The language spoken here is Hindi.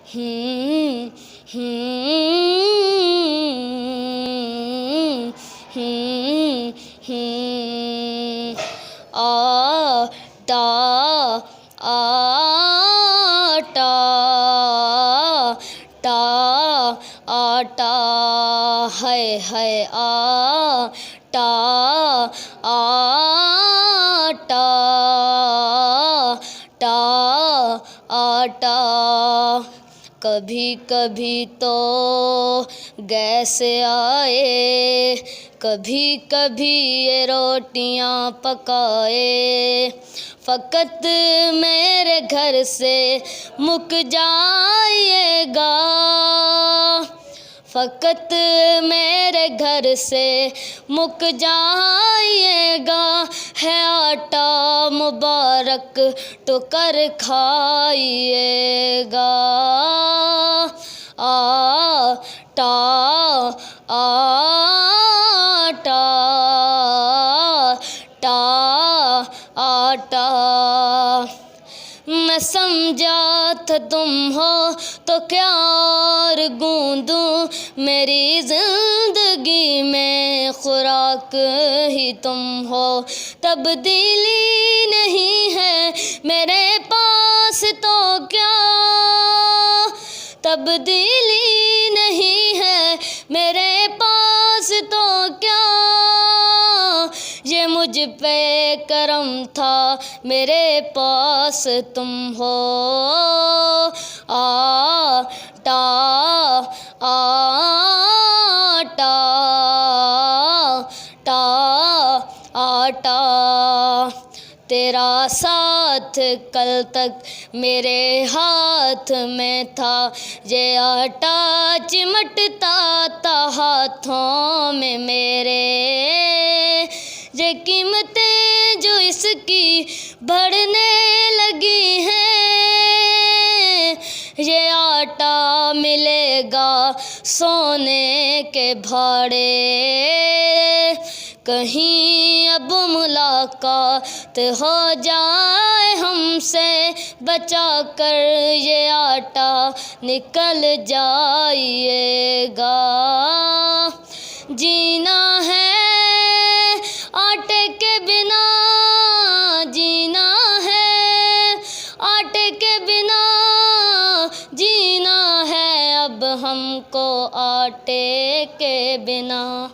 हम्म आटा आटा टा आटा है आटा आटा टा आटा। कभी कभी तो गैस आए, कभी कभी ये रोटियां पकाए। फ़कत मेरे घर से मुक जाइएगा, फ़कत मेरे घर से मुक जाइएगा। है आटा मुबारक तो कर खाइएगा। आटा आटा टा आटा। मैं समझा था तुम हो तो क्या और गूंदूं, मेरी ज़िंदगी में खुराक ही तुम हो। तब्दीली नहीं है मेरे पास तो क्या, तब्दीली नहीं है मेरे पास तो क्या। ये मुझ पे करम था मेरे पास तुम हो। आटा आटा टा आटा। तेरा साथ कल तक मेरे हाथ में था, ये आटा चिमटता था हाथों में मेरे। ये कीमतें जो इसकी बढ़ने लगी हैं, ये आटा मिलेगा सोने के भाड़े। कहीं अब मुलाकात हो जाए हमसे, बचा कर ये आटा निकल जाइएगा। जीना है आटे के बिना, जीना है आटे के बिना, जीना है अब हमको आटे के बिना।